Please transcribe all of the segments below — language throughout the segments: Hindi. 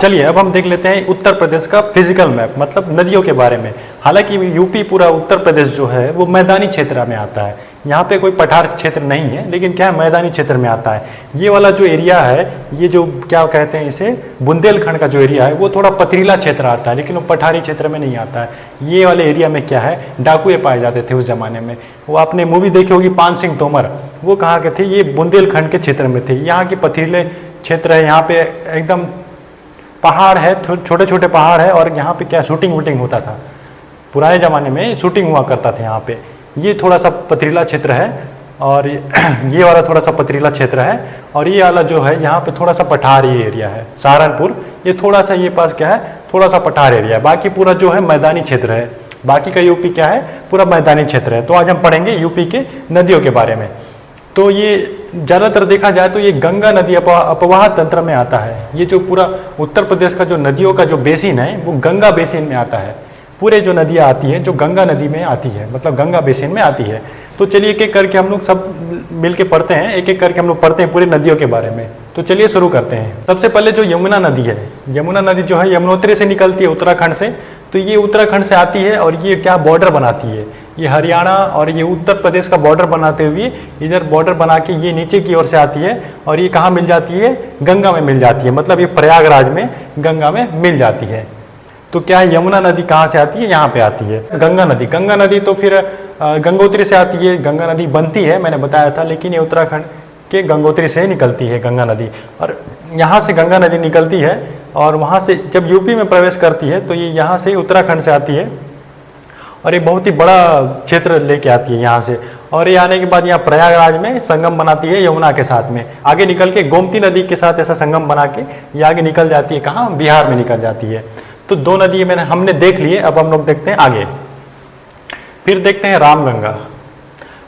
चलिए अब हम देख लेते हैं उत्तर प्रदेश का फिजिकल मैप, मतलब नदियों के बारे में। हालांकि यूपी पूरा उत्तर प्रदेश जो है वो मैदानी क्षेत्र में आता है, यहाँ पे कोई पठार क्षेत्र नहीं है, लेकिन क्या है मैदानी क्षेत्र में आता है। ये वाला जो एरिया है, ये जो क्या कहते हैं इसे, बुंदेलखंड का जो एरिया है वो थोड़ा पथरीला क्षेत्र आता है, लेकिन वो पठारी क्षेत्र में नहीं आता है। ये वाले एरिया में क्या है, डाकुए पाए जाते थे उस जमाने में। वो आपने मूवी देखी होगी पान सिंह तोमर, वो कहाँ के थे, ये बुंदेलखंड के क्षेत्र में थे। यहाँ के पथरीले क्षेत्र है, यहाँ पे एकदम पहाड़ है, छोटे छोटे पहाड़ है, और यहाँ पे क्या शूटिंग वूटिंग होता था, पुराने ज़माने में शूटिंग हुआ करता था यहाँ पे। ये थोड़ा सा पथरीला क्षेत्र है, और ये वाला थोड़ा सा पथरीला क्षेत्र है, और ये वाला जो है यहाँ पे थोड़ा सा पठारी एरिया है। सहारनपुर ये थोड़ा सा, ये पास क्या है, थोड़ा सा पठार एरिया है। बाकी पूरा जो है मैदानी क्षेत्र है, बाकी का यूपी क्या है, पूरा मैदानी क्षेत्र है। तो आज हम पढ़ेंगे यूपी के नदियों के बारे में। तो ये ज़्यादातर देखा जाए तो ये गंगा नदी अपवाह तंत्र में आता है। ये जो पूरा उत्तर प्रदेश का जो नदियों का जो बेसिन है वो गंगा बेसिन में आता है। पूरे जो नदियाँ आती हैं जो गंगा नदी में आती है, मतलब गंगा बेसिन में आती है। तो चलिए एक एक करके हम लोग सब मिल के पढ़ते हैं, एक एक करके हम लोग पढ़ते हैं पूरे नदियों के बारे में। तो चलिए शुरू करते हैं। सबसे पहले जो यमुना नदी है, यमुना नदी जो है यमुनोत्री से निकलती है, उत्तराखंड से। तो ये उत्तराखंड से आती है और ये क्या बॉर्डर बनाती है, ये हरियाणा और ये उत्तर प्रदेश का बॉर्डर बनाते हुए इधर बॉर्डर बना के ये नीचे की ओर से आती है, और ये कहाँ मिल जाती है, गंगा में मिल जाती है। मतलब ये प्रयागराज में गंगा में मिल जाती है। तो क्या है, यमुना नदी कहाँ से आती है, यहाँ पे आती है। गंगा नदी तो फिर गंगोत्री से आती है। गंगा नदी बनती है, मैंने बताया था, लेकिन ये उत्तराखंड के गंगोत्री से निकलती है गंगा नदी। और यहाँ से गंगा नदी निकलती है, और वहाँ से जब यूपी में प्रवेश करती है तो ये यहाँ से उत्तराखंड से आती है, और ये बहुत ही बड़ा क्षेत्र लेके आती है यहाँ से। और ये आने के बाद यहाँ प्रयागराज में संगम बनाती है यमुना के साथ में। आगे निकल के गोमती नदी के साथ ऐसा संगम बना के ये आगे निकल जाती है, कहाँ, बिहार में निकल जाती है। तो दो नदी हमने देख लिए। अब हम लोग देखते हैं आगे, फिर देखते हैं रामगंगा।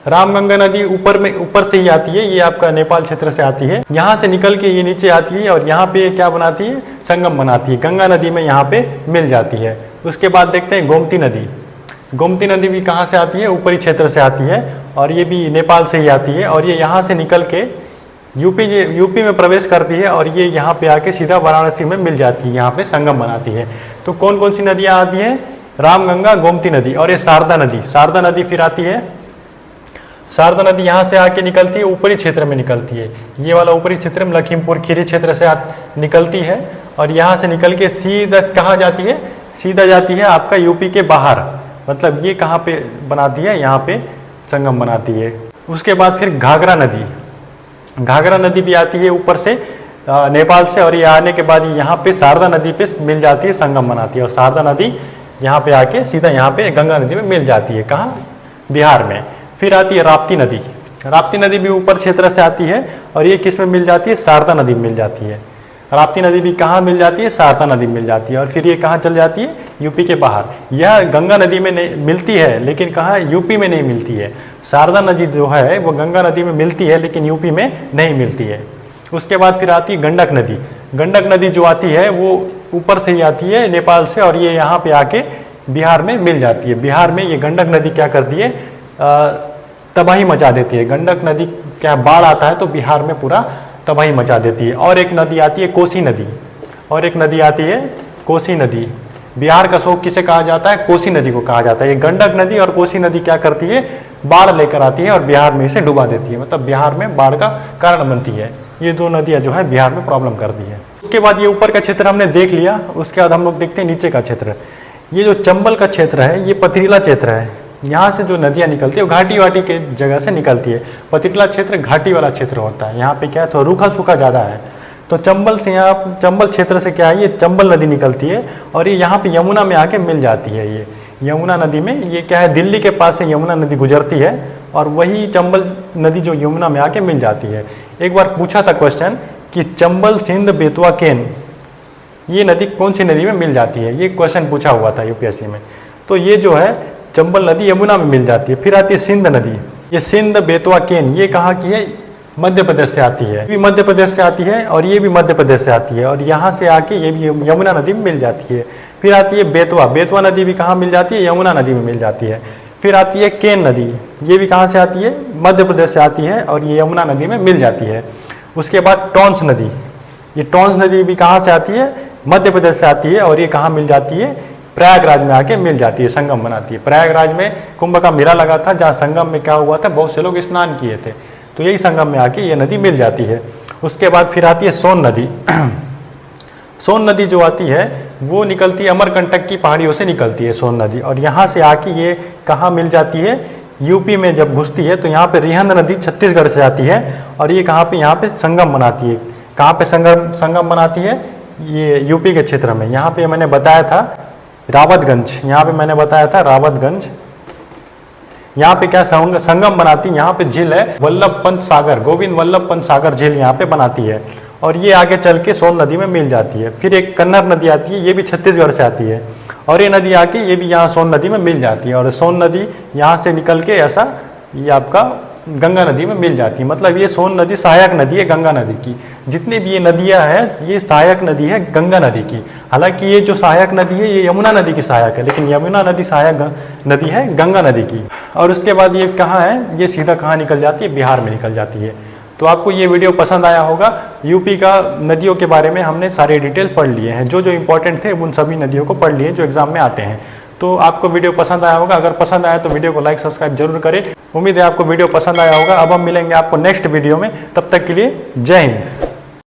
रामगंगा नदी ऊपर से ही आती है, ये आपका नेपाल क्षेत्र से आती है। यहाँ से निकल के ये नीचे आती है, और यहाँ पे क्या बनाती है, संगम बनाती है, गंगा नदी में यहाँ पे मिल जाती है। उसके बाद देखते हैं गोमती नदी। गोमती नदी भी कहाँ से आती है, ऊपरी क्षेत्र से आती है, और ये भी नेपाल से ही आती है, और ये यहाँ से निकल के यूपी में प्रवेश करती है, और ये यहाँ पे आके सीधा वाराणसी में मिल जाती है, यहाँ पे संगम बनाती है। तो कौन कौन सी नदियाँ आती हैं, रामगंगा, गोमती नदी, और ये शारदा नदी। शारदा नदी फिर आती है, शारदा नदी यहाँ से आके निकलती है, ऊपरी क्षेत्र में निकलती है। ये वाला ऊपरी क्षेत्र में लखीमपुर खीरी क्षेत्र से निकलती है, और यहाँ से निकल के सीधा कहाँ जाती है, सीधा जाती है आपका यूपी के बाहर। मतलब ये कहाँ पे बनाती है, यहाँ पे संगम बनाती है। उसके बाद फिर घाघरा नदी। घाघरा नदी भी आती है ऊपर से नेपाल से, और ये आने के बाद यहाँ पे शारदा नदी पे मिल जाती है, संगम बनाती है, और शारदा नदी यहाँ पे आके सीधा यहाँ पे गंगा नदी में मिल जाती है, कहाँ, बिहार में। फिर आती है राप्ती नदी। राप्ती नदी भी ऊपर क्षेत्र से आती है, और ये किस में मिल जाती है, शारदा नदी में मिल जाती है। राप्ती नदी भी कहाँ मिल जाती है, शारदा नदी में मिल जाती है। और फिर ये कहाँ चल जाती है, यूपी के बाहर। यह गंगा नदी में नहीं मिलती है, लेकिन कहाँ, यूपी में नहीं मिलती है। शारदा नदी जो है वो गंगा नदी में मिलती है, लेकिन यूपी में नहीं मिलती है। उसके बाद फिर आती है गंडक नदी। गंडक नदी जो आती है वो ऊपर से ही आती है नेपाल से, और ये यहाँ पे आके बिहार में मिल जाती है। बिहार में ये गंडक नदी क्या करती है, तबाही मचा देती है। गंडक नदी क्या, बाढ़ आता है तो बिहार में पूरा तबाही मचा देती है। और एक नदी आती है कोसी नदी, और एक नदी आती है कोसी नदी। बिहार का शोक किसे कहा जाता है, कोसी नदी को कहा जाता है। ये गंडक नदी और कोसी नदी क्या करती है, बाढ़ लेकर आती है और बिहार में इसे डुबा देती है, मतलब बिहार में बाढ़ का कारण बनती है। ये दो नदियाँ जो है बिहार में प्रॉब्लम करती है। उसके बाद ये ऊपर का क्षेत्र हमने देख लिया। उसके बाद हम लोग देखते हैं नीचे का क्षेत्र। ये जो चंबल का क्षेत्र है ये पथरीला क्षेत्र है। यहाँ से जो नदियाँ निकलती है वो घाटी वाटी के जगह से निकलती है। पथरीला क्षेत्र घाटी वाला क्षेत्र होता है, यहाँ पे क्या है, थोड़ा रूखा सूखा ज़्यादा है। तो चंबल से, यहाँ चंबल क्षेत्र से क्या है, ये चंबल नदी निकलती है, और ये यहाँ पे यमुना में आके मिल जाती है। ये यमुना नदी में, ये क्या है, दिल्ली के पास से यमुना नदी गुजरती है, और वही चंबल नदी जो यमुना में आके मिल जाती है। एक बार पूछा था क्वेश्चन कि चंबल, सिंध, बेतवा, केन, ये नदी कौन सी नदी में मिल जाती है, ये क्वेश्चन पूछा हुआ था यूपीएससी में। तो ये जो है चंबल नदी यमुना में मिल जाती है। फिर आती है सिंध नदी। ये सिंध, बेतवा, केन, ये कहाँ की है, मध्य प्रदेश से आती है। ये भी मध्य प्रदेश से आती है, और ये भी मध्य प्रदेश से आती है, और यहाँ से आके ये भी यमुना नदी में मिल जाती है। फिर आती है बेतवा। बेतवा नदी भी कहाँ मिल जाती है, यमुना नदी में मिल जाती है। फिर आती है केन नदी, ये भी कहाँ से आती है, मध्य प्रदेश से आती है, और ये यमुना नदी में मिल जाती है। उसके बाद टॉन्स नदी, ये टॉन्स नदी भी कहाँ से आती है, मध्य प्रदेश से आती है और ये कहाँ मिल जाती है, प्रयागराज में आके मिल जाती है, संगम बनाती है। प्रयागराज में कुंभ का मेला लगा था, जहाँ संगम में क्या हुआ था, बहुत से लोग स्नान किए थे, तो यही संगम में आके ये नदी मिल जाती है। उसके बाद फिर आती है सोन नदी। सोन नदी जो आती है वो निकलती है अमरकंटक की पहाड़ियों से निकलती है सोन नदी, और यहाँ से आके ये कहाँ मिल जाती है, यूपी में जब घुसती है तो यहाँ पे रिहंद नदी छत्तीसगढ़ से आती है, और ये कहाँ पे, यहाँ पे संगम बनाती है। कहाँ पे संगम बनाती है, ये यूपी के क्षेत्र में। यहाँ पे मैंने बताया था रावतगंज, यहाँ पे मैंने बताया था रावतगंज। यहाँ पे क्या संगम बनाती है, यहाँ पे झील है वल्लभ पंत सागर, गोविंद वल्लभ पंत सागर झील यहाँ पे बनाती है, और ये आगे चल के सोन नदी में मिल जाती है। फिर एक कन्नर नदी आती है, ये भी छत्तीसगढ़ से आती है, और ये नदी आके ये भी यहाँ सोन नदी में मिल जाती है, और सोन नदी यहाँ से निकल के ऐसा ये आपका गंगा नदी में मिल जाती है। मतलब ये सोन नदी सहायक नदी है गंगा नदी की। जितनी भी ये नदियाँ हैं ये सहायक नदी है गंगा नदी की। हालांकि ये जो सहायक नदी है ये यमुना नदी की सहायक है, लेकिन यमुना नदी सहायक नदी है गंगा नदी की। और उसके बाद ये कहाँ है, ये सीधा कहाँ निकल जाती है, बिहार में निकल जाती है। तो आपको ये वीडियो पसंद आया होगा। यूपी का नदियों के बारे में हमने सारे डिटेल पढ़ लिए हैं, जो जो इंपॉर्टेंट थे उन सभी नदियों को पढ़ लिए जो एग्जाम में आते हैं। तो आपको वीडियो पसंद आया होगा। अगर पसंद आया तो वीडियो को लाइक सब्सक्राइब जरूर करें। उम्मीद है आपको वीडियो पसंद आया होगा। अब हम मिलेंगे आपको नेक्स्ट वीडियो में, तब तक के लिए जय हिंद।